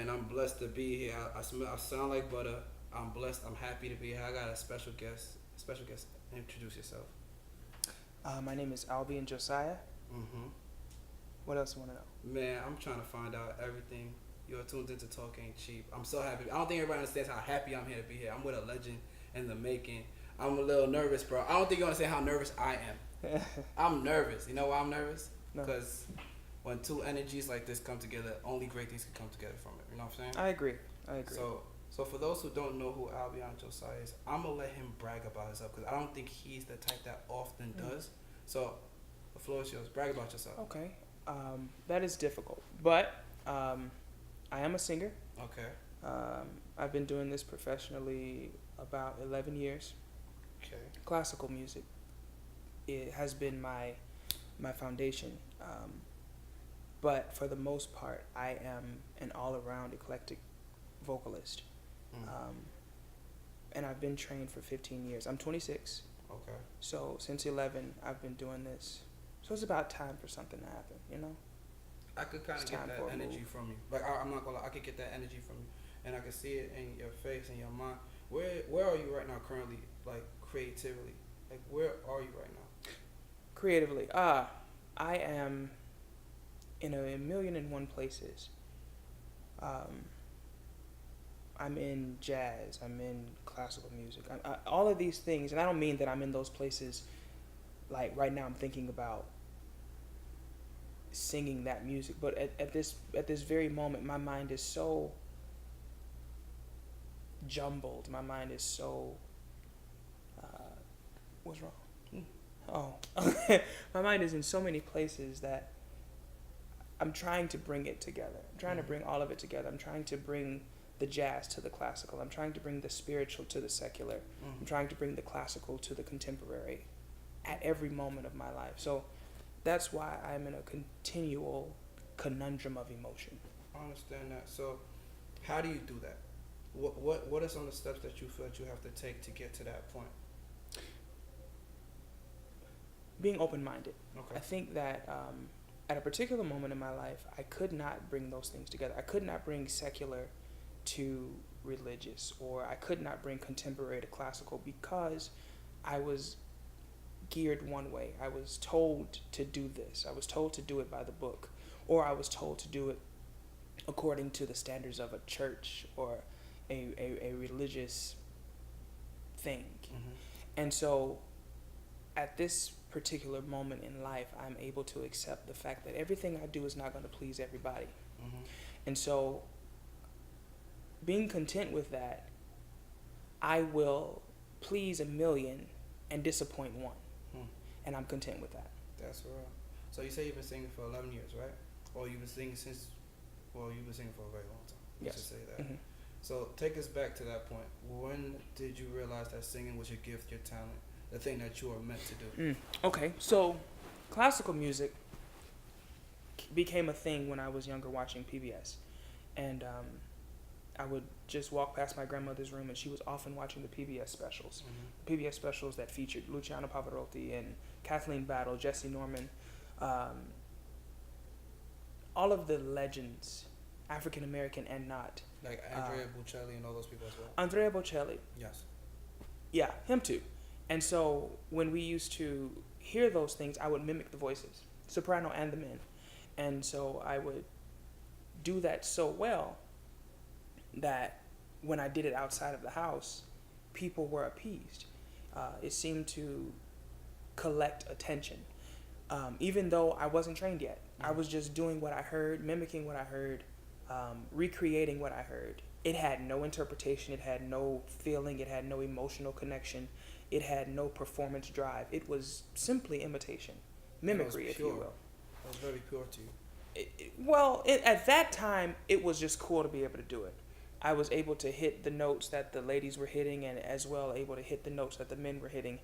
Man, I'm blessed to be here. I smell. I sound like butter. I'm blessed. I'm happy to be here. I got a special guest. Special guest. Introduce yourself. My name is Albion Josiah. Mm-hmm. What else you want to know? Man, I'm trying to find out everything. You're tuned into Talk Ain't Cheap. I'm so happy. I don't think everybody understands how happy I'm here to be here. I'm with a legend in the making. I'm a little nervous, bro. I don't think you understand how nervous I am. I'm nervous. You know why I'm nervous? No. Because when two energies like this come together, only great things can come together from it. You know what I'm saying? I agree. So for those who don't know who Albion Josiah is, I'm gonna let him brag about himself because I don't think he's the type that often does. So the floor is yours. Brag about yourself. Okay. That is difficult, but I am a singer. Okay. I've been doing this professionally about 11 years. Okay. Classical music, it has been my foundation. But for the most part, I am an all-around eclectic vocalist. And I've been trained for 15 years. I'm 26. Okay. So since 11, I've been doing this. So it's about time for something to happen, you know? I could kind of get that energy from you. Like I'm not gonna lie, I could get that energy from you, and I can see it in your face and your mind. Where are you right now currently, like creatively? Like where are you right now? Creatively, I am in a million and one places. I'm in jazz. I'm in classical music. All of these things, and I don't mean that I'm in those places. Like right now, I'm thinking about singing that music, but at this very moment, my mind is so jumbled. My mind is so what's wrong? Oh, my mind is in so many places that I'm trying to bring it together. I'm trying to bring all of it together. I'm trying to bring the jazz to the classical. I'm trying to bring the spiritual to the secular. I'm trying to bring the classical to the contemporary at every moment of my life. So that's why I'm in a continual conundrum of emotion. I understand that. So how do you do that? What are some of the steps that you feel that you have to take to get to that point? Being open-minded. Okay. I think that at a particular moment in my life, I could not bring those things together. I could not bring secular to religious, or I could not bring contemporary to classical because I was geared one way. I was told to do this. I was told to do it by the book, or I was told to do it according to the standards of a church or a religious thing. And so at this particular moment in life, I'm able to accept the fact that everything I do is not going to please everybody. And so being content with that, I will please a million and disappoint one. And I'm content with that. That's real. So you say you've been singing for 11 years, right? Or you've been singing since, you've been singing for a very long time. Let's just say that. So take us back to that point. When did you realize that singing was your gift, your talent, the thing that you were meant to do? Okay, so classical music became a thing when I was younger watching PBS. And I would just walk past my grandmother's room, and she was often watching the PBS specials. PBS specials that featured Luciano Pavarotti and Kathleen Battle, Jesse Norman, all of the legends, African American and not. Like Andrea Bocelli and all those people as well. Andrea Bocelli. Yes. Yeah, him too. And so when we used to hear those things, I would mimic the voices, soprano and the men. And so I would do that so well that when I did it outside of the house, people were appeased. It seemed to collect attention. Even though I wasn't trained yet. I was just doing what I heard, mimicking what I heard, recreating what I heard. It had no interpretation, it had no feeling, it had no emotional connection, it had no performance drive. It was simply imitation, mimicry, if you will. It was very pure to you. At that time, it was just cool to be able to do it. I was able to hit the notes that the ladies were hitting, and as well able to hit the notes that the men were hitting,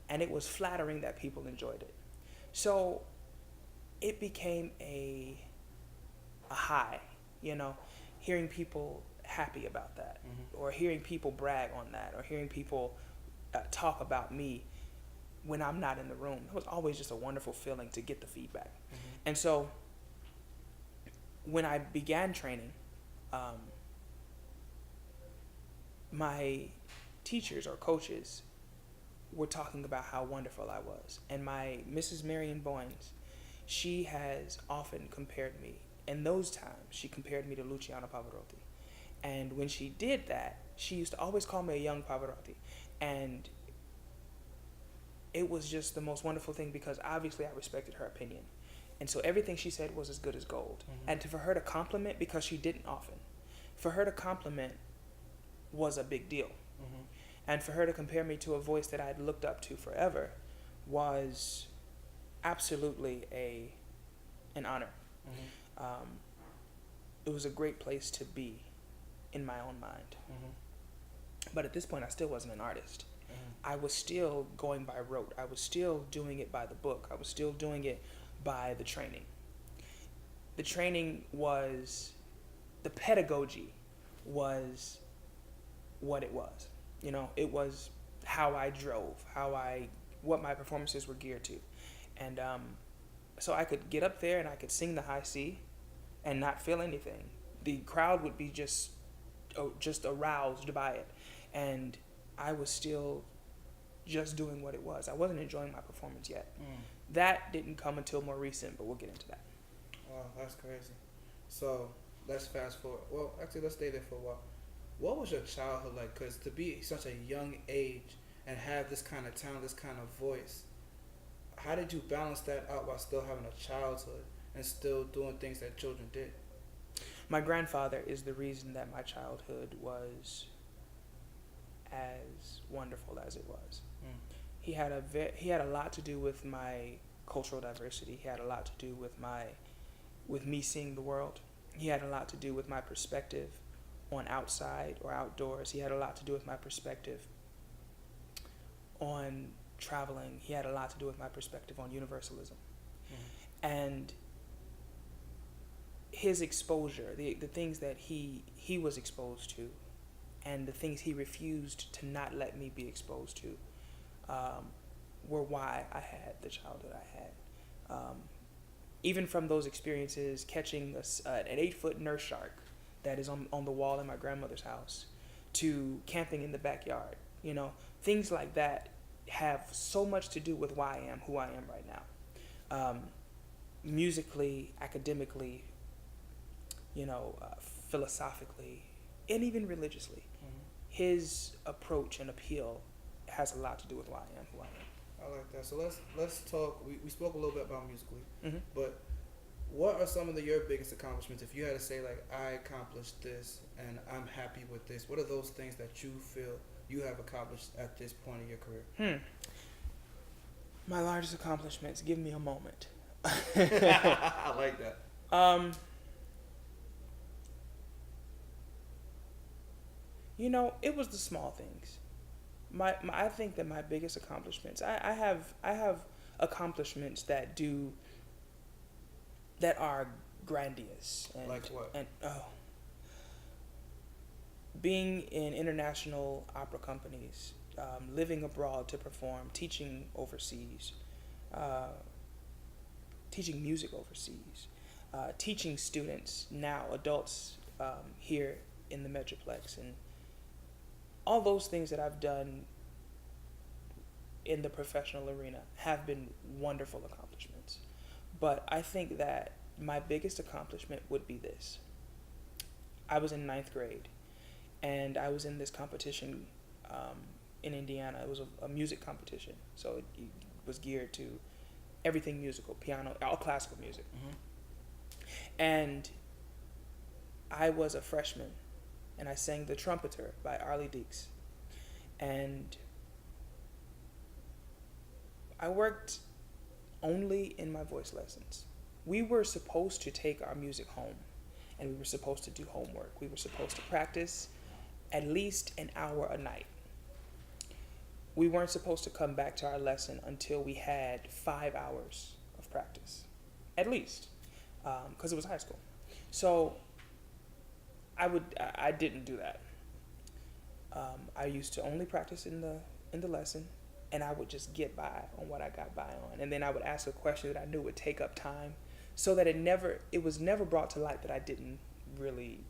and it was flattering that people enjoyed it. So it became a high, hearing people happy about that, or hearing people brag on that, or hearing people talk about me when I'm not in the room. It was always just a wonderful feeling to get the feedback. And so when I began training, my teachers or coaches were talking about how wonderful I was. And my Mrs. Marion Boynes, she has often compared me. In those times, she compared me to Luciano Pavarotti. And when she did that, she used to always call me a young Pavarotti. And it was just the most wonderful thing because obviously I respected her opinion. And so everything she said was as good as gold. Mm-hmm. And for her to compliment, because she didn't often, for her to compliment was a big deal. Mm-hmm. And for her to compare me to a voice that I'd looked up to forever was absolutely an honor. Mm-hmm. It was a great place to be in my own mind. Mm-hmm. But at this point, I still wasn't an artist. Mm-hmm. I was still going by rote. I was still doing it by the book. I was still doing it by the training. The training was, the pedagogy was what it was. You know, it was how I drove, what my performances were geared to. And so I could get up there and I could sing the high C and not feel anything. The crowd would be just aroused by it. And I was still just doing what it was. I wasn't enjoying my performance yet. That didn't come until more recent, but we'll get into that. Wow, that's crazy. So let's fast forward. Well, actually, let's stay there for a while. What was your childhood like? Because to be such a young age and have this kind of talent, this kind of voice, how did you balance that out while still having a childhood and still doing things that children did? My grandfather is the reason that my childhood was as wonderful as it was. He had a lot to do with my cultural diversity. He had a lot to do with me seeing the world. He had a lot to do with my perspective on outside or outdoors. He had a lot to do with my perspective on traveling. He had a lot to do with my perspective on universalism. And his exposure, the things that he was exposed to, and the things he refused to not let me be exposed to, were why I had the childhood I had. Even from those experiences, catching an 8-foot nurse shark that is on the wall in my grandmother's house, to camping in the backyard, you know, things like that have so much to do with why I am who I am right now. Musically, academically, you know, philosophically, and even religiously. His approach and appeal has a lot to do with why I am who I am. I like that. So let's talk. We spoke a little bit about musically, but what are some of your biggest accomplishments? If you had to say, like, I accomplished this and I'm happy with this, what are those things that you feel you have accomplished at this point in your career? My largest accomplishments. Give me a moment. I like that. You know, it was the small things. I think that my biggest accomplishments. I have accomplishments that are grandiose. And, like what? And being in international opera companies, living abroad to perform, teaching overseas, teaching music overseas, teaching students, now adults, here in the Metroplex, and all those things that I've done in the professional arena have been wonderful accomplishments. But I think that my biggest accomplishment would be this. I was in 9th grade, and I was in this competition in Indiana. It was a music competition, so it was geared to everything musical, piano, all classical music. And I was a freshman, and I sang The Trumpeter by Arlie Deeks. And I worked only in my voice lessons. We were supposed to take our music home, and we were supposed to do homework. We were supposed to practice at least an hour a night. We weren't supposed to come back to our lesson until we had 5 hours of practice, at least, because it was high school. So I didn't do that. I used to only practice in the lesson, and I would just get by on what I got by on. And then I would ask a question that I knew would take up time, so that it was never brought to light that I didn't really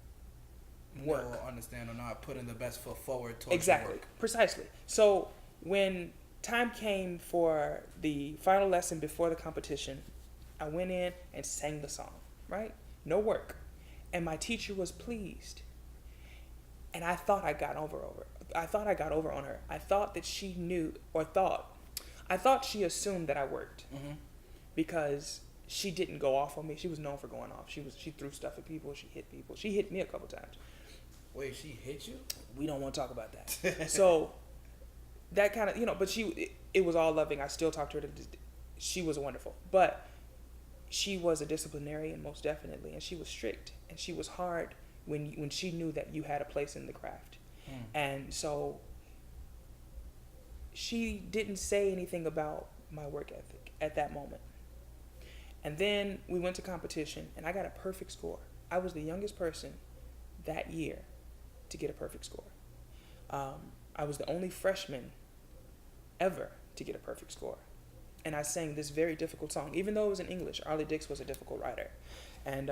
work. Or understand or not putting the best foot forward towards Exactly. work. Precisely. So when time came for the final lesson before the competition, I went in and sang the song, right? No work. And my teacher was pleased. And I thought I got over on her. I thought that she knew, I thought she assumed that I worked. Mm-hmm. Because she didn't go off on me. She was known for going off. She threw stuff at people. She hit people. She hit me a couple times. Wait, she hit you? We don't want to talk about that. So that kind of, but it was all loving. I still talk to her. She was wonderful. But she was a disciplinarian, most definitely. And she was strict. And she was hard when she knew that you had a place in the craft. And so she didn't say anything about my work ethic at that moment. And then we went to competition, and I got a perfect score. I was the youngest person that year to get a perfect score. I was the only freshman ever to get a perfect score. And I sang this very difficult song, even though it was in English. Arlie Dix was a difficult writer. And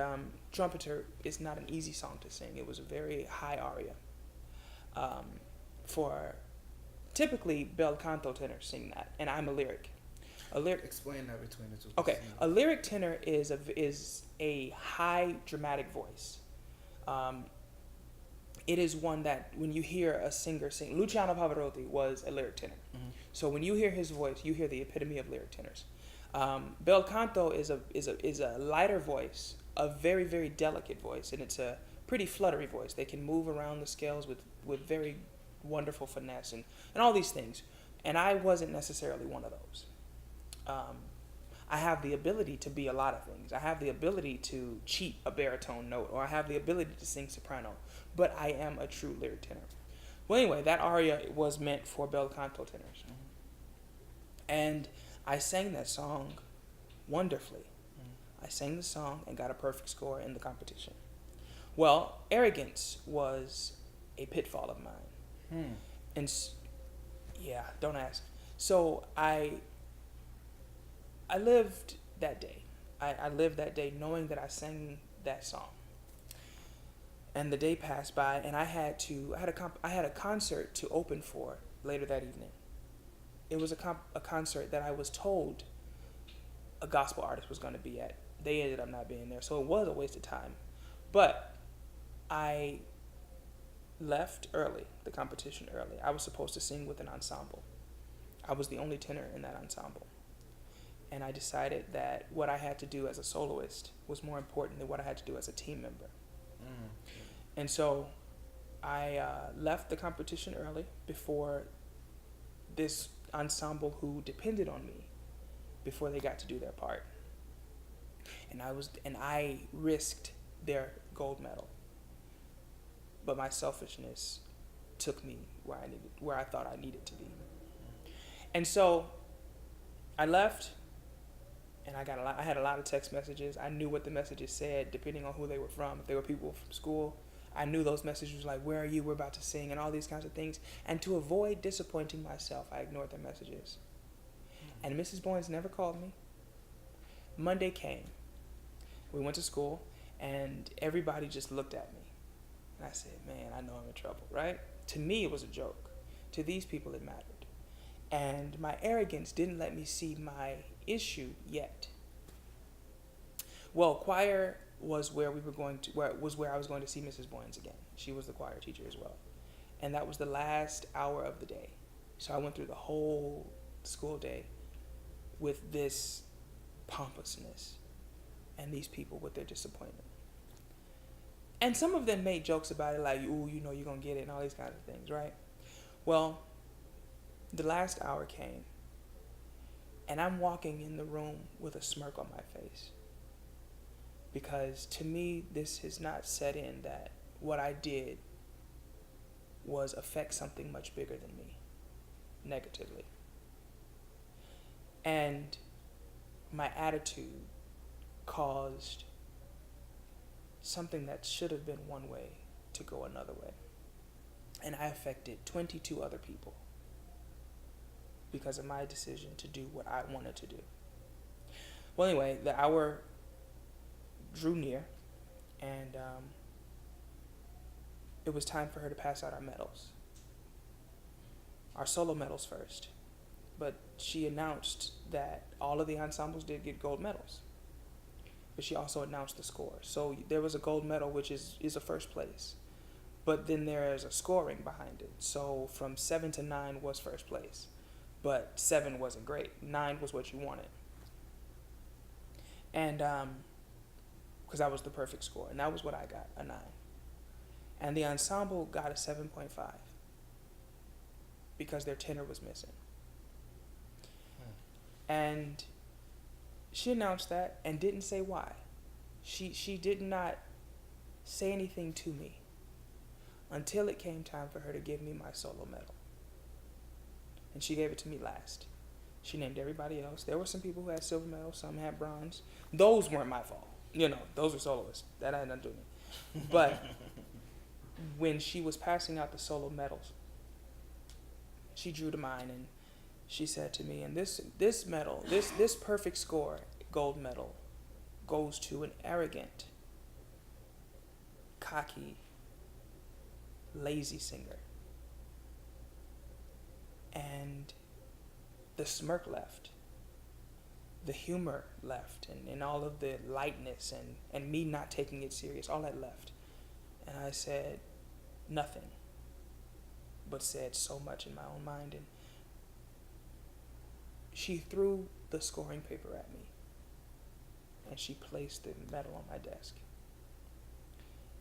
Trumpeter is not an easy song to sing. It was a very high aria. For typically bel canto tenors sing that, and I'm a lyric. Explain that between the two. Okay, a lyric tenor is a high dramatic voice. It is one that when you hear a singer sing, Luciano Pavarotti was a lyric tenor. Mm-hmm. So when you hear his voice, you hear the epitome of lyric tenors. Bel canto is a lighter voice, a very, very delicate voice, and it's a pretty fluttery voice. They can move around the scales with very wonderful finesse and all these things. And I wasn't necessarily one of those. I have the ability to be a lot of things. I have the ability to cheat a baritone note, or I have the ability to sing soprano, but I am a true lyric tenor. Well, anyway, that aria was meant for bel canto tenors. Mm-hmm. And I sang that song wonderfully. Mm-hmm. I sang the song and got a perfect score in the competition. Well, arrogance was a pitfall of mine. And yeah, don't ask. So I lived that day. I lived that day knowing that I sang that song. And the day passed by, and I had a concert to open for later that evening. It was a concert that I was told a gospel artist was going to be at. They ended up not being there, so it was a waste of time. But I left early, the competition early. I was supposed to sing with an ensemble. I was the only tenor in that ensemble. And I decided that what I had to do as a soloist was more important than what I had to do as a team member. And so I left the competition early before this ensemble who depended on me, before they got to do their part. And I risked their gold medal. But my selfishness took me where I thought I needed to be. And so I left, and I had a lot of text messages. I knew what the messages said, depending on who they were from. If they were people from school, I knew those messages like, "Where are you? We're about to sing," and all these kinds of things. And to avoid disappointing myself, I ignored their messages. And Mrs. Boynes never called me. Monday came. We went to school, and everybody just looked at me. And I said, man, I know I'm in trouble, right? To me, it was a joke. To these people, it mattered. And my arrogance didn't let me see my issue yet. Well, choir was where I was going to see Mrs. Boynes again. She was the choir teacher as well. And that was the last hour of the day. So I went through the whole school day with this pompousness and these people with their disappointment. And some of them made jokes about it like, ooh, you're going to get it and all these kinds of things, right? Well, the last hour came, and I'm walking in the room with a smirk on my face. Because to me, this has not set in that what I did was affect something much bigger than me, negatively. And my attitude caused something that should have been one way to go another way. And I affected 22 other people because of my decision to do what I wanted to do. Well, anyway, the hour drew near, and it was time for her to pass out our medals. Our solo medals first. But she announced that all of the ensembles did get gold medals. But she also announced the score. So there was a gold medal, which is a first place. But then there is a scoring behind it. So from 7 to 9 was first place. But 7 wasn't great. 9 was what you wanted. And because that was the perfect score. And that was what I got, a 9. And the ensemble got a 7.5 because their tenor was missing. And she announced that and didn't say why. She did not say anything to me until it came time for her to give me my solo medal. And she gave it to me last. She named everybody else. There were some people who had silver medals, some had bronze. Those weren't my fault. Those were soloists. That had nothing to do with me. But when she was passing out the solo medals, she drew to mine and she said to me, and this medal, this perfect score, gold medal, goes to an arrogant, cocky, lazy singer. And the smirk left. The humor left, and all of the lightness and me not taking it serious, all that left. And I said nothing, but said so much in my own mind. And she threw the scoring paper at me, and she placed the medal on my desk.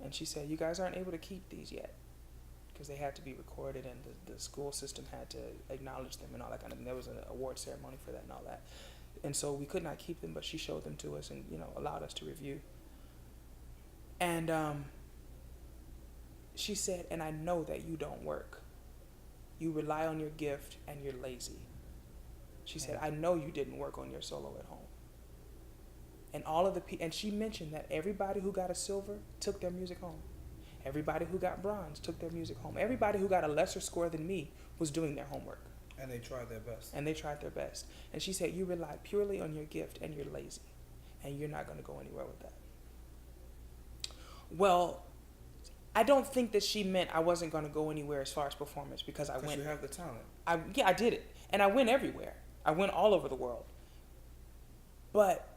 And she said, "You guys aren't able to keep these yet, because they had to be recorded, and the school system had to acknowledge them and all that kind of thing. There was an award ceremony for that and all that. And so we could not keep them, but she showed them to us and, allowed us to review. And she said, and I know that you don't work. You rely on your gift and you're lazy. She said, I know you didn't work on your solo at home. And and she mentioned that everybody who got a silver took their music home. Everybody who got bronze took their music home. Everybody who got a lesser score than me was doing their homework. And they tried their best. And she said, you rely purely on your gift and you're lazy. And you're not going to go anywhere with that. Well, I don't think that she meant I wasn't going to go anywhere as far as performance because I went. Because you have the talent. I did it. And I went everywhere. I went all over the world. But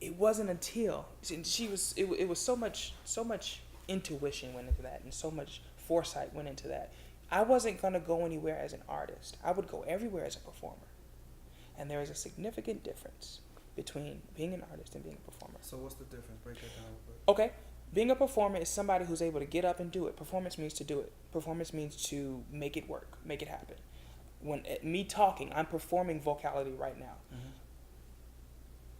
it wasn't until it was so much intuition went into that and so much foresight went into that. I wasn't going to go anywhere as an artist. I would go everywhere as a performer. And there is a significant difference between being an artist and being a performer. So what's the difference? Break that down real quick. Okay. Being a performer is somebody who's able to get up and do it. Performance means to do it. Performance means to make it work, make it happen. When me talking, I'm performing vocality right now. Mm-hmm.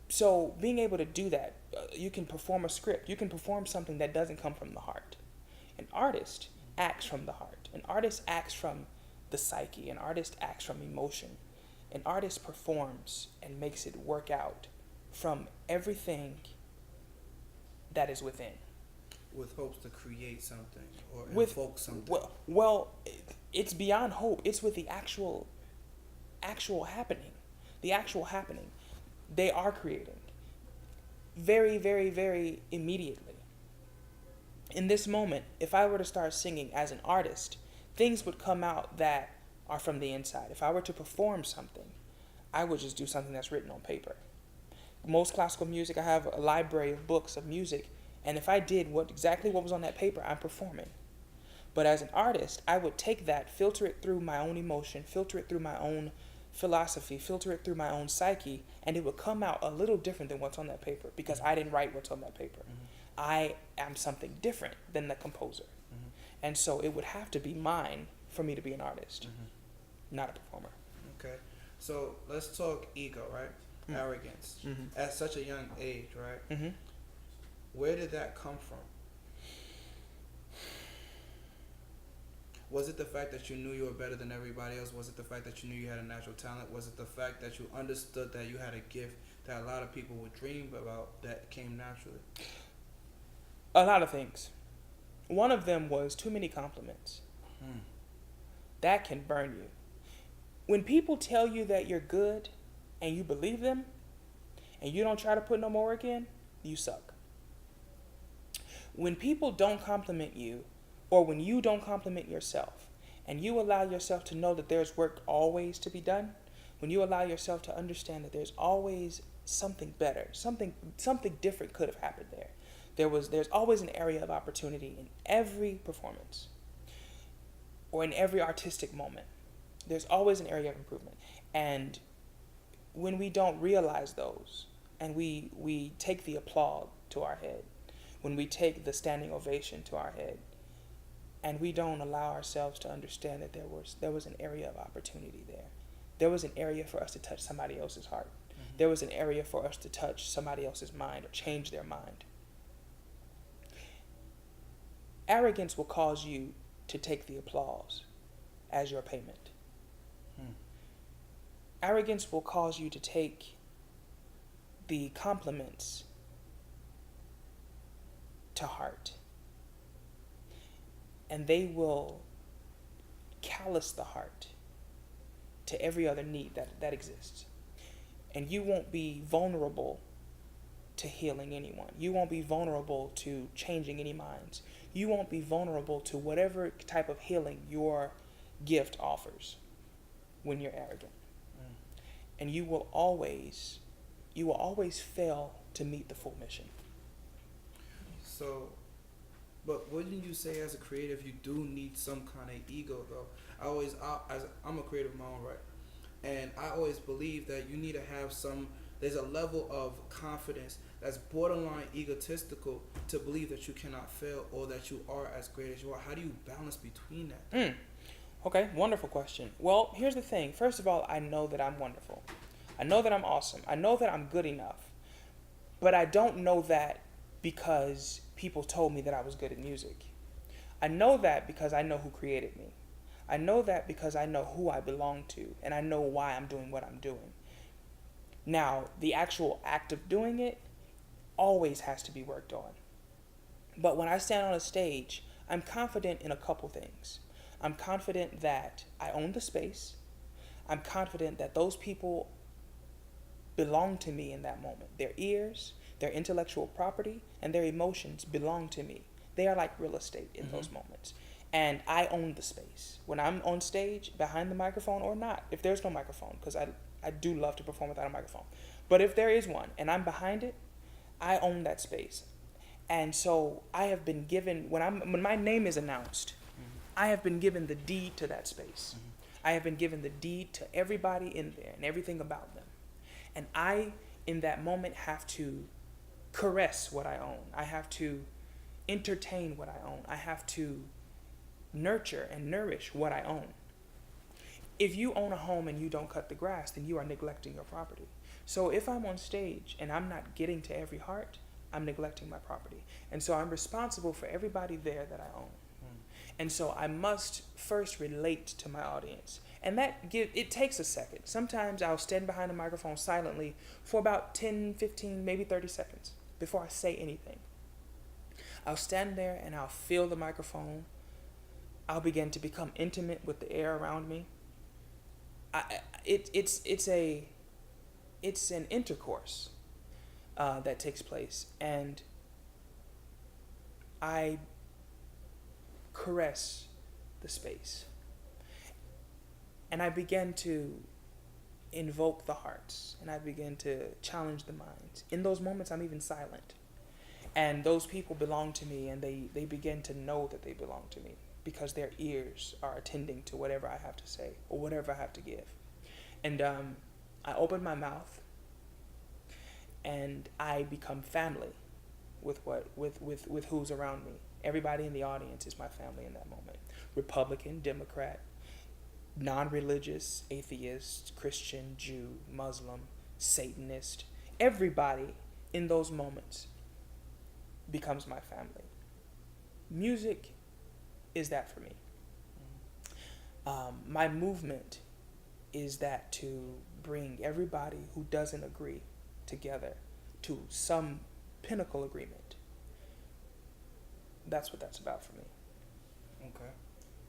So being able to do that, you can perform a script. You can perform something that doesn't come from the heart. An artist acts from the heart. An artist acts from the psyche. An artist acts from emotion. An artist performs and makes it work out from everything that is within. With hopes to create something or invoke something. Well, it's beyond hope. It's with the actual happening. The actual happening. They are creating. Very, very, very immediately. In this moment, if I were to start singing as an artist, things would come out that are from the inside. If I were to perform something, I would just do something that's written on paper. Most classical music, I have a library of books of music, and if I did exactly what was on that paper, I'm performing. But as an artist, I would take that, filter it through my own emotion, filter it through my own philosophy, filter it through my own psyche, and it would come out a little different than what's on that paper because I didn't write what's on that paper. Mm-hmm. I am something different than the composer. Mm-hmm. And so it would have to be mine for me to be an artist, mm-hmm. not a performer. Okay. So let's talk ego, right? Mm-hmm. Arrogance. Mm-hmm. At such a young age, right? Mm-hmm. Where did that come from? Was it the fact that you knew you were better than everybody else? Was it the fact that you knew you had a natural talent? Was it the fact that you understood that you had a gift that a lot of people would dream about that came naturally? A lot of things. One of them was too many compliments. That can burn you. When people tell you that you're good and you believe them and you don't try to put no more work in, you suck. When people don't compliment you or when you don't compliment yourself, and you allow yourself to know that there's work always to be done, when you allow yourself to understand that there's always something better, something different could have happened there. There's always an area of opportunity in every performance or in every artistic moment. There's always an area of improvement. And when we don't realize those, and we take the applaud to our head, when we take the standing ovation to our head, and we don't allow ourselves to understand that there was an area of opportunity there. There was an area for us to touch somebody else's heart. Mm-hmm. There was an area for us to touch somebody else's mind or change their mind. Arrogance will cause you to take the applause as your payment. Arrogance will cause you to take the compliments to heart. And they will callous the heart to every other need that exists. And you won't be vulnerable to healing anyone. You won't be vulnerable to changing any minds. You won't be vulnerable to whatever type of healing your gift offers when you're arrogant. And you will always fail to meet the full mission. So, but wouldn't you say as a creative you do need some kind of ego though? I'm a creative in my own right, and I always believe that you need to have there's a level of confidence that's borderline egotistical to believe that you cannot fail or that you are as great as you are. How do you balance between that? Okay, wonderful question. Well, here's the thing. First of all, I know that I'm wonderful. I know that I'm awesome. I know that I'm good enough. But I don't know that because people told me that I was good at music. I know that because I know who created me. I know that because I know who I belong to, and I know why I'm doing what I'm doing. Now, the actual act of doing it always has to be worked on. But when I stand on a stage, I'm confident in a couple things. I'm confident that I own the space. I'm confident that those people belong to me in that moment. Their ears, their intellectual property, and their emotions belong to me. They are like real estate in those moments. And I own the space. When I'm on stage, behind the microphone or not, if there's no microphone, because I do love to perform without a microphone. But if there is one and I'm behind it, I own that space. And so I have been given, when my name is announced, I have been given the deed to that space. I have been given the deed to everybody in there and everything about them. And I, in that moment, have to caress what I own. I have to entertain what I own. I have to nurture and nourish what I own. If you own a home and you don't cut the grass, then you are neglecting your property. So if I'm on stage and I'm not getting to every heart, I'm neglecting my property. And so I'm responsible for everybody there that I own. And so I must first relate to my audience. And it takes a second. Sometimes I'll stand behind the microphone silently for about 10, 15, maybe 30 seconds before I say anything. I'll stand there and I'll feel the microphone. I'll begin to become intimate with the air around me. It's an intercourse that takes place, and I caress the space, and I begin to invoke the hearts, and I begin to challenge the minds. In those moments, I'm even silent, and those people belong to me, and they begin to know that they belong to me because their ears are attending to whatever I have to say or whatever I have to give. And I open my mouth, and I become family with who's around me. Everybody in the audience is my family in that moment. Republican, Democrat, non-religious, atheist, Christian, Jew, Muslim, Satanist. Everybody in those moments becomes my family. Music is that for me. My movement is that to bring everybody who doesn't agree together to some pinnacle agreement. That's what that's about for me. Okay.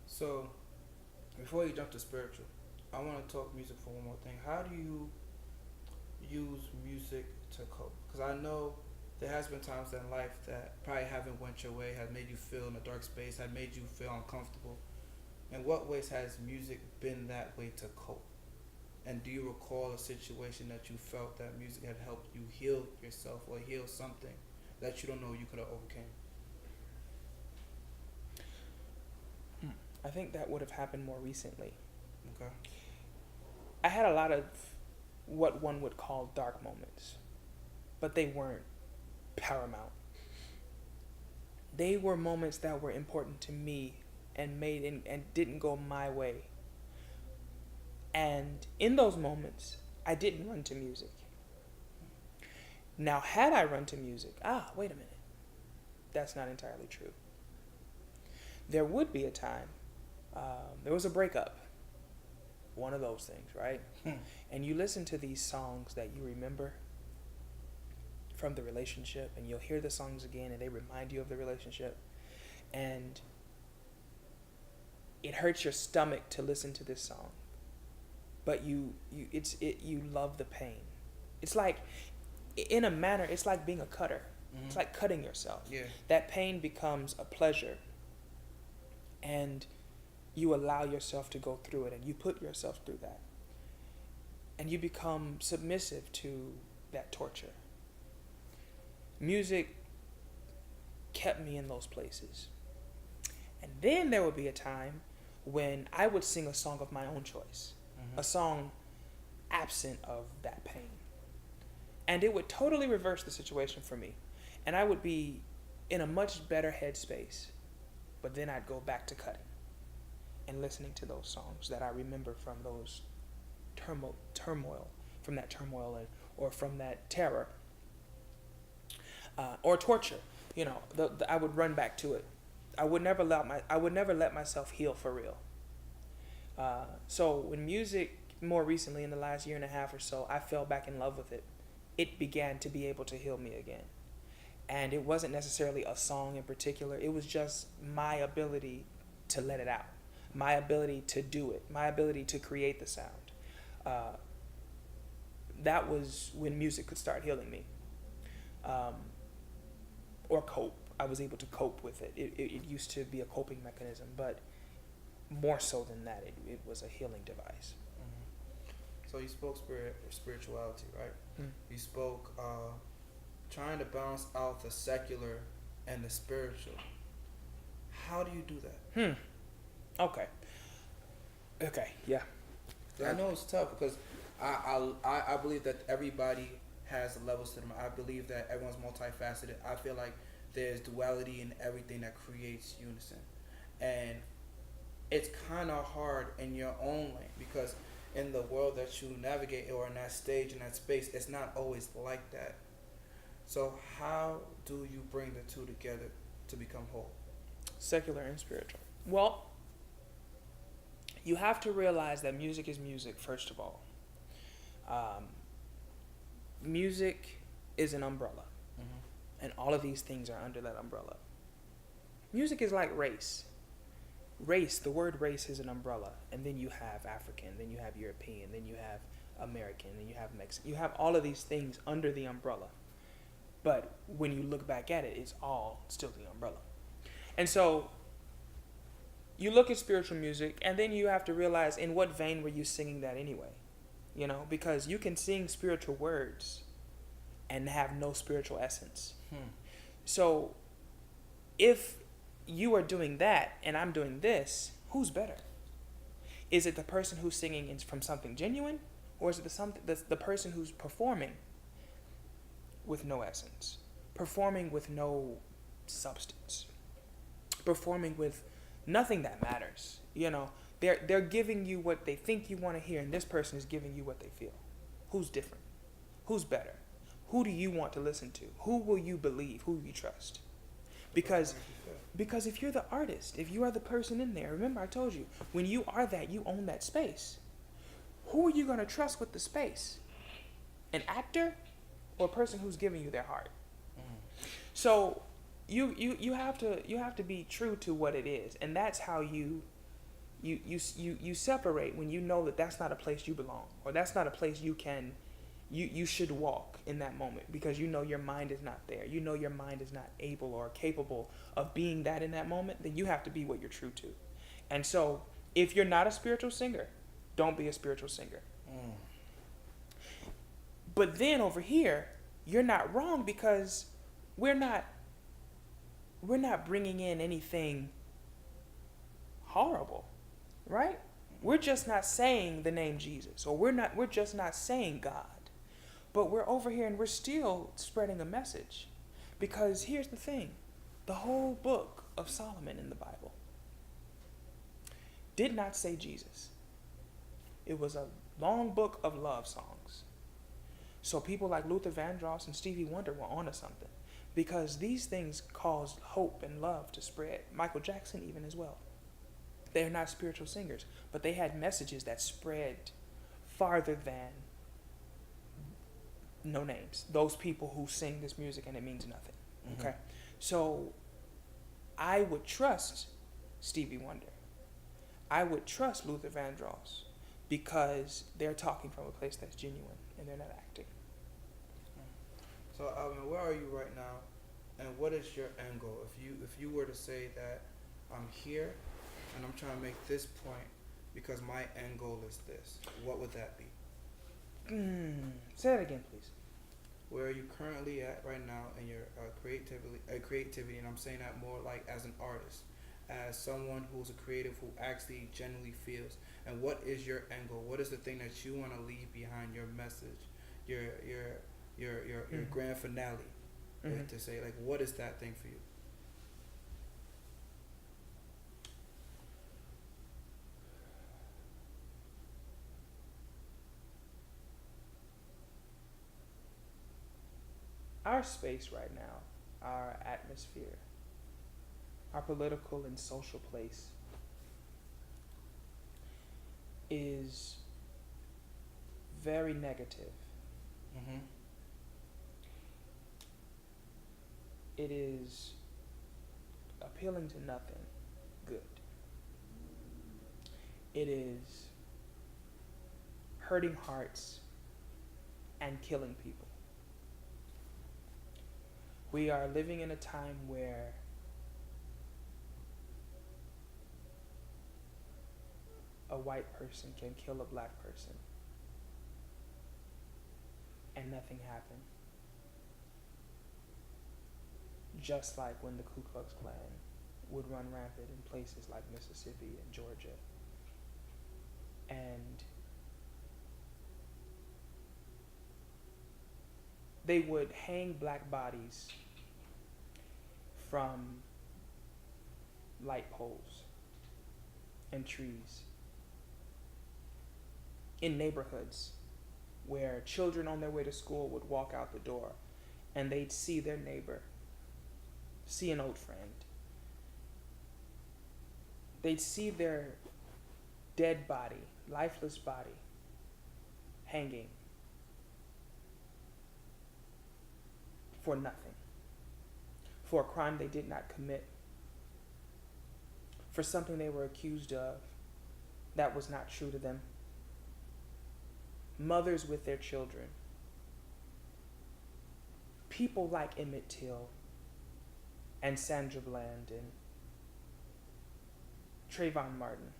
So, before you jump to spiritual, I want to talk music for one more thing. How do you use music to cope? Because I know there has been times in life that probably haven't went your way, has made you feel in a dark space, has made you feel uncomfortable. In what ways has music been that way to cope? And do you recall a situation that you felt that music had helped you heal yourself or heal something that you don't know you could have overcame? I think that would have happened more recently. Okay. I had a lot of what one would call dark moments, but they weren't paramount. They were moments that were important to me and didn't go my way. And in those moments, I didn't run to music. Now, had I run to music, wait a minute. That's not entirely true. There would be a time, there was a breakup. One of those things, right? And you listen to these songs that you remember from the relationship, and you'll hear the songs again, and they remind you of the relationship. And it hurts your stomach to listen to this song. But you love the pain. It's like, in a manner, it's like being a cutter. Mm-hmm. It's like cutting yourself. Yeah. That pain becomes a pleasure. And you allow yourself to go through it, and you put yourself through that. And you become submissive to that torture. Music kept me in those places. And then there would be a time when I would sing a song of my own choice. A song absent of that pain. And it would totally reverse the situation for me. And I would be in a much better headspace. But then I'd go back to cutting and listening to those songs that I remember from those turmoil, from that turmoil, or from that terror, or torture. You know, I would run back to it. I would never let myself heal for real. So when music, more recently in the last year and a half or so, I fell back in love with it. It began to be able to heal me again. And it wasn't necessarily a song in particular. It was just my ability to let it out. My ability to do it. My ability to create the sound. That was when music could start healing me. Or cope. I was able to cope with it. It used to be a coping mechanism, but more so than that, it was a healing device. Mm-hmm. So you spoke spirituality, right? Mm. You spoke trying to balance out the secular and the spiritual. How do you do that? Okay, yeah. I know it's tough because I believe that everybody has levels to them. I believe that everyone's multifaceted. I feel like there's duality in everything that creates unison. And it's kind of hard in your own lane because in the world that you navigate or in that stage, in that space, it's not always like that. So how do you bring the two together to become whole? Secular and spiritual. Well, you have to realize that music is music, first of all. Music is an umbrella. Mm-hmm. And all of these things are under that umbrella. Music is like race. Race, the word race is an umbrella. And then you have African, then you have European, then you have American, then you have Mexican. You have all of these things under the umbrella. But when you look back at it, it's all still the umbrella. And so you look at spiritual music, and then you have to realize in what vein were you singing that anyway? You know, because you can sing spiritual words and have no spiritual essence. So if you are doing that and I'm doing this, who's better? Is it the person who's singing from something genuine, or is it the person who's performing with no essence, performing with no substance, performing with nothing that matters? You know, they're giving you what they think you want to hear, and this person is giving you what they feel. Who's different? Who's better? Who do you want to listen to? Who will you believe? Who will you trust? Because if you're the artist, if you are the person in there, remember I told you, when you are that, you own that space. Who are you going to trust with the space? An actor or a person who's giving you their heart? So you have to be true to what it is, and that's how you separate when you know that that's not a place you belong, or that's not a place you can you should walk in that moment, because you know your mind is not there. You know your mind is not able or capable of being that in that moment. Then you have to be what you're true to. And so if you're not a spiritual singer, don't be a spiritual singer. But then over here, you're not wrong, because we're not bringing in anything horrible, right? We're just not saying the name Jesus, or we're just not saying God. But we're over here and we're still spreading a message. Because here's the thing, the whole book of Solomon in the Bible did not say Jesus. It was a long book of love songs. So people like Luther Vandross and Stevie Wonder were onto something, because these things caused hope and love to spread. Michael Jackson even as well. They're not spiritual singers, but they had messages that spread farther than no names. Those people who sing this music and it means nothing. Okay? So I would trust Stevie Wonder. I would trust Luther Vandross, because they're talking from a place that's genuine and they're not acting. So Alvin, where are you right now, and what is your end goal? If you were to say that I'm here and I'm trying to make this point because my end goal is this, what would that be? Say that again, please. Where are you currently at right now in your creativity? And I'm saying that more like as an artist, as someone who's a creative who actually genuinely feels. And what is your end goal? What is the thing that you want to leave behind, your message, your grand finale, to say, like, what is that thing for you? Our space right now, our atmosphere, our political and social place is very negative. It is appealing to nothing good. It is hurting hearts and killing people. We are living in a time where a white person can kill a black person and nothing happen. Just like when the Ku Klux Klan would run rampant in places like Mississippi and Georgia. And they would hang black bodies from light poles and trees in neighborhoods where children on their way to school would walk out the door and they'd see their neighbor, see an old friend. They'd see their dead body, lifeless body, hanging for nothing, for a crime they did not commit, for something they were accused of that was not true to them. Mothers with their children. People like Emmett Till and Sandra Bland and Trayvon Martin.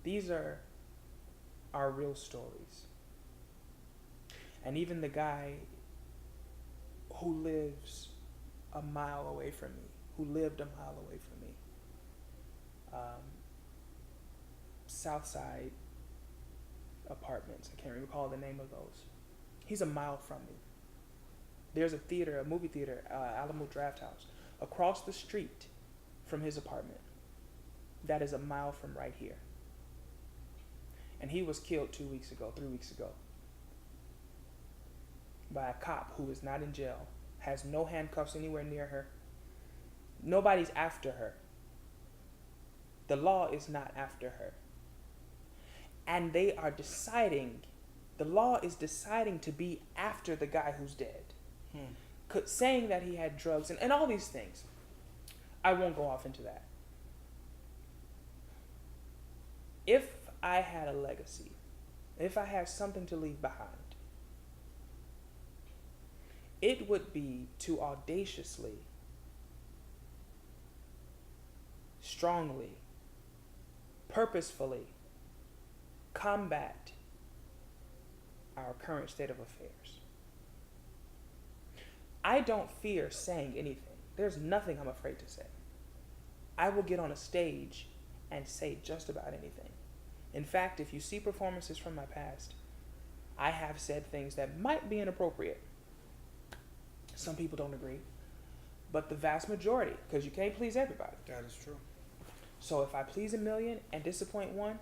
These are our real stories. And even the guy who lives a mile away from me, who lived a mile away from me, Southside Apartments, I can't recall the name of those. He's a mile from me. There's a theater, a movie theater, Alamo Draft House, across the street from his apartment. That is a mile from right here. And he was killed 3 weeks ago, by a cop who is not in jail, has no handcuffs anywhere near her. Nobody's after her. The law is not after her. And they are deciding, the law is deciding to be after the guy who's dead. Saying that he had drugs and all these things. I won't go off into that. If I had a legacy, if I had something to leave behind, it would be to audaciously, strongly, purposefully combat our current state of affairs. I don't fear saying anything. There's nothing I'm afraid to say. I will get on a stage and say just about anything. In fact, if you see performances from my past, I have said things that might be inappropriate. Some people don't agree, but the vast majority, because you can't please everybody. That is true. So if I please 1 million and disappoint one,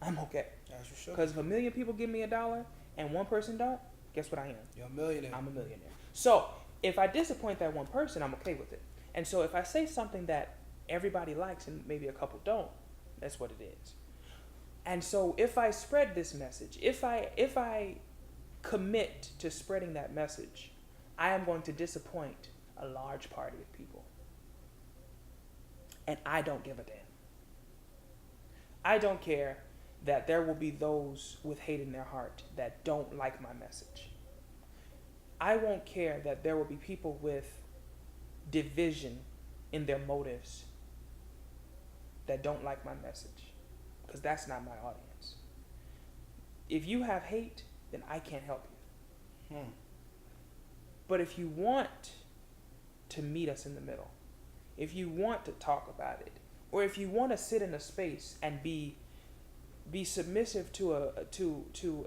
I'm okay. That's for sure. Because if 1 million people give me $1 and one person don't, guess what I am? You're a millionaire. I'm a millionaire. So if I disappoint that one person, I'm okay with it. And so if I say something that everybody likes and maybe a couple don't, that's what it is. And so if I spread this message, if I commit to spreading that message, I am going to disappoint a large party of people. And I don't give a damn. I don't care that there will be those with hate in their heart that don't like my message. I won't care that there will be people with division in their motives that don't like my message, because that's not my audience. If you have hate, then I can't help you. But if you want to meet us in the middle, if you want to talk about it, or if you want to sit in a space and be submissive to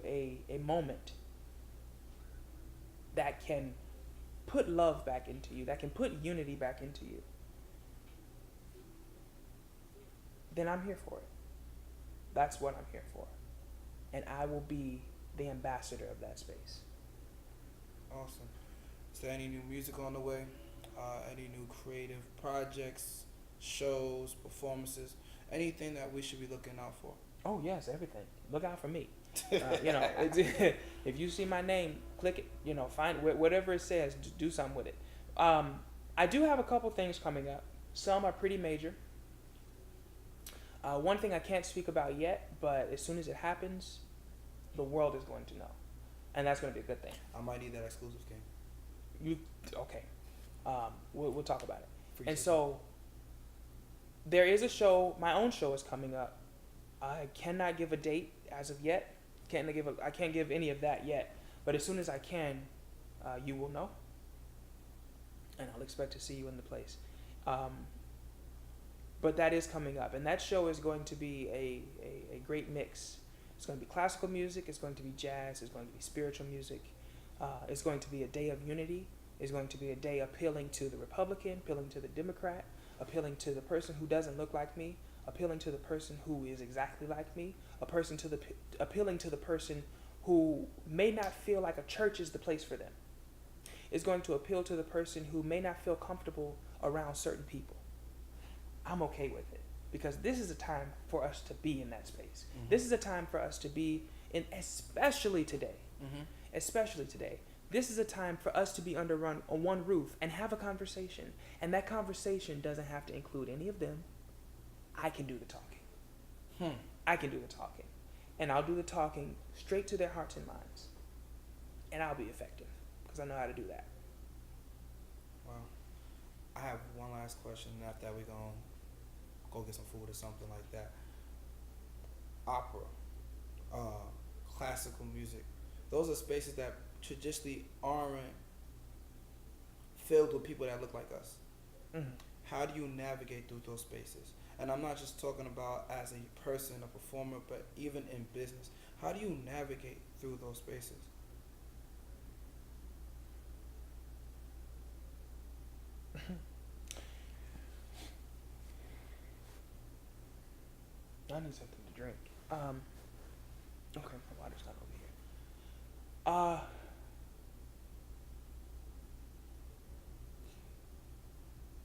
a moment that can put love back into you, that can put unity back into you, then I'm here for it. That's what I'm here for. And I will be the ambassador of that space. Awesome. Is there any new music on the way? Any new creative projects, shows, performances, anything that we should be looking out for? Oh yes, everything. Look out for me. If you see my name, click it. Find whatever it says. Do something with it. I do have a couple things coming up. Some are pretty major. One thing I can't speak about yet, but as soon as it happens, the world is going to know, and that's going to be a good thing. I might need that exclusive game. Okay? We'll talk about it. And so there is a show. My own show is coming up. I cannot give a date as of yet. I can't give any of that yet. But as soon as I can, you will know, and I'll expect to see you in the place. But that is coming up, and that show is going to be a great mix. It's going to be classical music. It's going to be jazz. It's going to be spiritual music. It's going to be a day of unity. It's going to be a day appealing to the Republican, appealing to the Democrat, appealing to the person who doesn't look like me, appealing to the person who is exactly like me, appealing to the person who may not feel like a church is the place for them. It's going to appeal to the person who may not feel comfortable around certain people. I'm okay with it, because this is a time for us to be in that space. Mm-hmm. This is a time for us to be in, especially today. Mm-hmm. Especially today. This is a time for us to be under one roof and have a conversation. And that conversation doesn't have to include any of them. I can do the talking. I can do the talking. And I'll do the talking straight to their hearts and minds. And I'll be effective, because I know how to do that. Wow. I have one last question, and after that we're going to go get some food or something like that. Opera, classical music, those are spaces that traditionally aren't filled with people that look like us. Mm-hmm. How do you navigate through those spaces? And I'm not just talking about as a person, a performer, but even in business. How do you navigate through those spaces? I need something to drink. Okay, my water's not over here.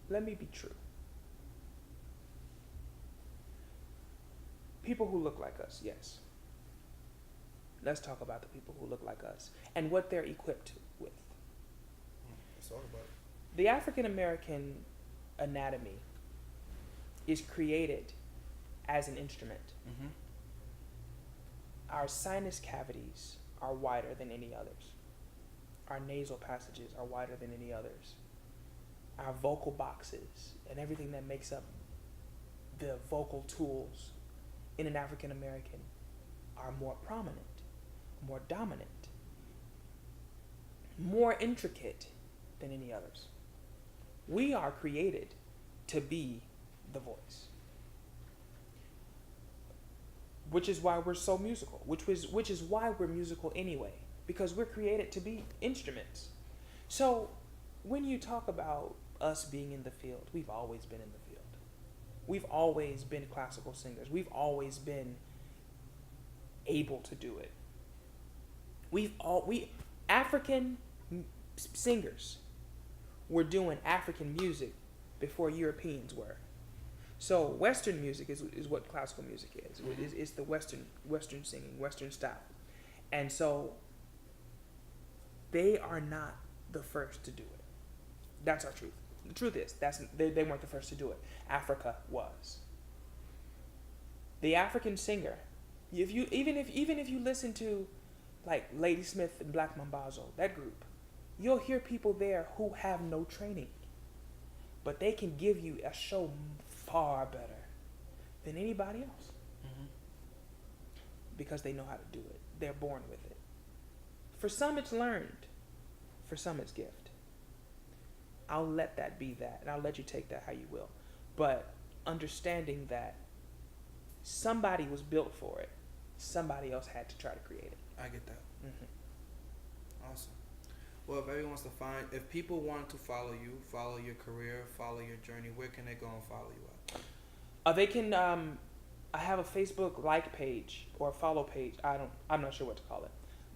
Let me be true. People who look like us, yes. Let's talk about the people who look like us and what they're equipped with. Let's talk about it. The African American anatomy is created as an instrument. Our sinus cavities are wider than any others. Our nasal passages are wider than any others. Our vocal boxes and everything that makes up the vocal tools in an African American are more prominent, more dominant, more intricate than any others. We are created to be the voice, which is why we're so musical, which is why we're musical anyway, because we're created to be instruments. So when you talk about us being in the field, we've always been in the field. We've always been classical singers. We've always been able to do it. We African singers were doing African music before Europeans were. So Western music is what classical music is. It's the Western singing, Western style. And so they are not the first to do it. That's our truth. The truth is, they weren't the first to do it. Africa was. The African singer, even if you listen to like Lady Smith and Black Mambazo, that group, you'll hear people there who have no training, but they can give you a show far better than anybody else, because they know how to do it. They're born with it. For some, it's learned. For some, it's gift. I'll let that be that, and I'll let you take that how you will. But understanding that somebody was built for it, somebody else had to try to create it. I get that. Awesome. Well, if people want to follow you, follow your career, follow your journey, where can they go and follow you at? They can. I have a Facebook like page or a follow page. I'm not sure what to call it,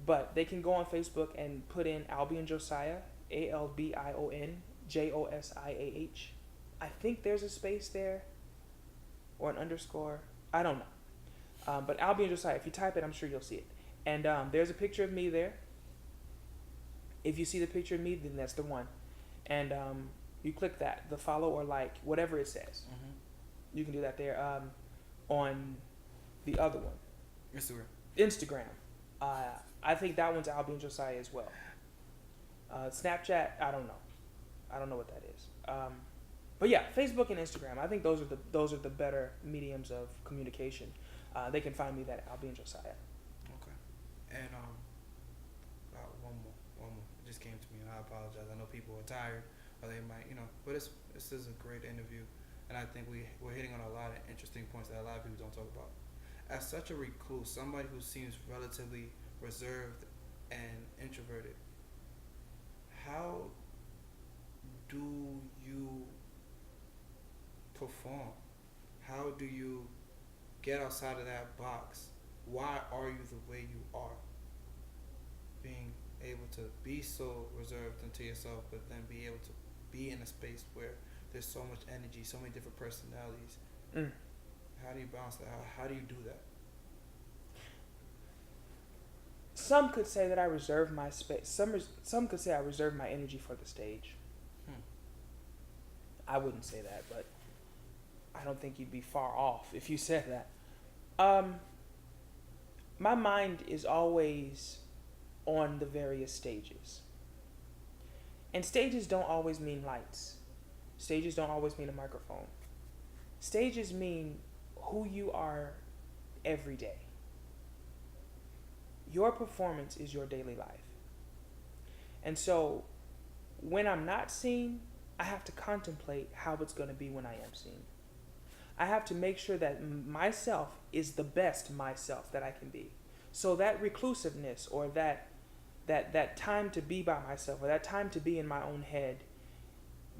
but they can go on Facebook and put in Albion Josiah, Albion Josiah. I think there's a space there, or an underscore. I don't know. But Albion Josiah, if you type it, I'm sure you'll see it. And there's a picture of me there. If you see the picture of me, then that's the one. And you click that, the follow or like, whatever it says. You can do that there. On the other one, Instagram. I think that one's Albion Josiah as well. Snapchat, I don't know what that is. But yeah, Facebook and Instagram. I think those are the better mediums of communication. They can find me at Albion Josiah. Okay. And one more. It just came to me, and I apologize. I know people are tired, or they might, but this is a great interview, and I think we're hitting on a lot of interesting points that a lot of people don't talk about. As such a recluse, somebody who seems relatively reserved and introverted, how do you perform? How do you get outside of that box? Why are you the way you are? Being able to be so reserved into yourself, but then be able to be in a space where there's so much energy, so many different personalities. How do you balance that? How do you do that? Some could say that I reserve my space. Some could say I reserve my energy for the stage. I wouldn't say that, but I don't think you'd be far off if you said that. My mind is always on the various stages. And stages don't always mean lights. Stages don't always mean a microphone. Stages mean who you are every day. Your performance is your daily life. And so when I'm not seen, I have to contemplate how it's going to be when I am seen. I have to make sure that myself is the best myself that I can be. So that reclusiveness, or that time to be by myself, or that time to be in my own head,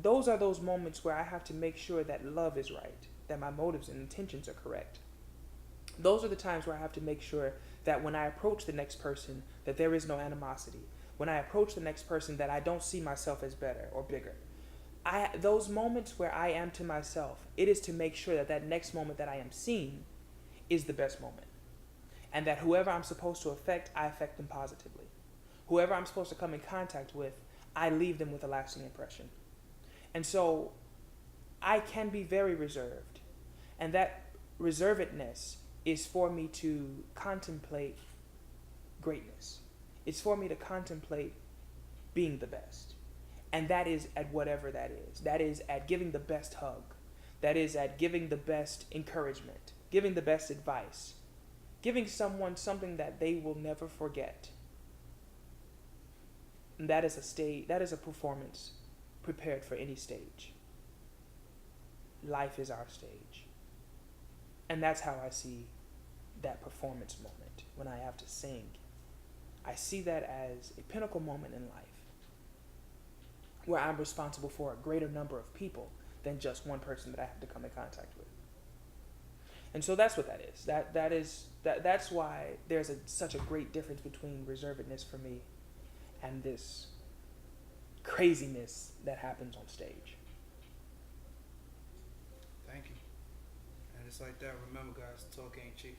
those are those moments where I have to make sure that love is right, that my motives and intentions are correct. Those are the times where I have to make sure that when I approach the next person, that there is no animosity. When I approach the next person, that I don't see myself as better or bigger. Those moments where I am to myself, it is to make sure that that next moment that I am seen is the best moment. And that whoever I'm supposed to affect, I affect them positively. Whoever I'm supposed to come in contact with, I leave them with a lasting impression. And so I can be very reserved. And that reservedness is for me to contemplate greatness. It's for me to contemplate being the best. And that is at whatever that is. That is at giving the best hug. That is at giving the best encouragement, giving the best advice, giving someone something that they will never forget. And that is a performance prepared for any stage. Life is our stage. And that's how I see that performance moment when I have to sing. I see that as a pinnacle moment in life where I'm responsible for a greater number of people than just one person that I have to come in contact with. And so that's what that is. That's why there's such a great difference between reservedness for me and this craziness that happens on stage. Thank you. And it's like that. Remember, guys, talk ain't cheap.